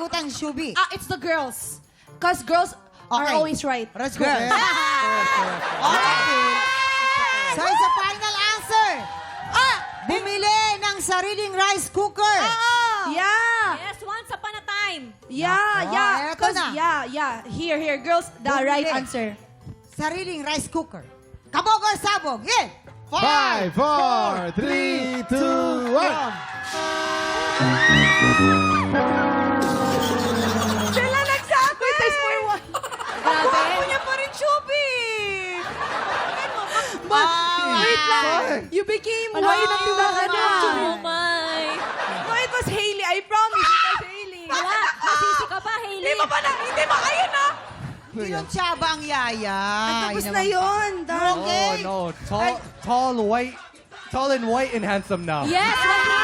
sagutan, Shubi? It's the girls. Because girls are Okay. always right. Let's go. Correct. Okay. So, sa final answer. Bumili ng sariling rice cooker. Yeah. Yes, once upon a time. Yeah. eto 'Cause na. yeah. Here, girls, the right Bumili. answer. Sariling rice cooker. Kabog or sabog? Yeah. 5, 4, 3, 2, 1. Sila nagsabi! Test for one. Grabe. Ako niya pa rin, Shubi! Wait lang. You became white na ka na. Oh my. No, it was Hailey. I promise it was Hailey. Wala. Nasisi ka pa, Hailey. Hindi pa na. Hindi pa. Ayun na. Hindi yung tsaba ang yaya. Tapos Yun na naman. yun. Dami. Okay. Oh no, tall and white and handsome now. Yes, wala.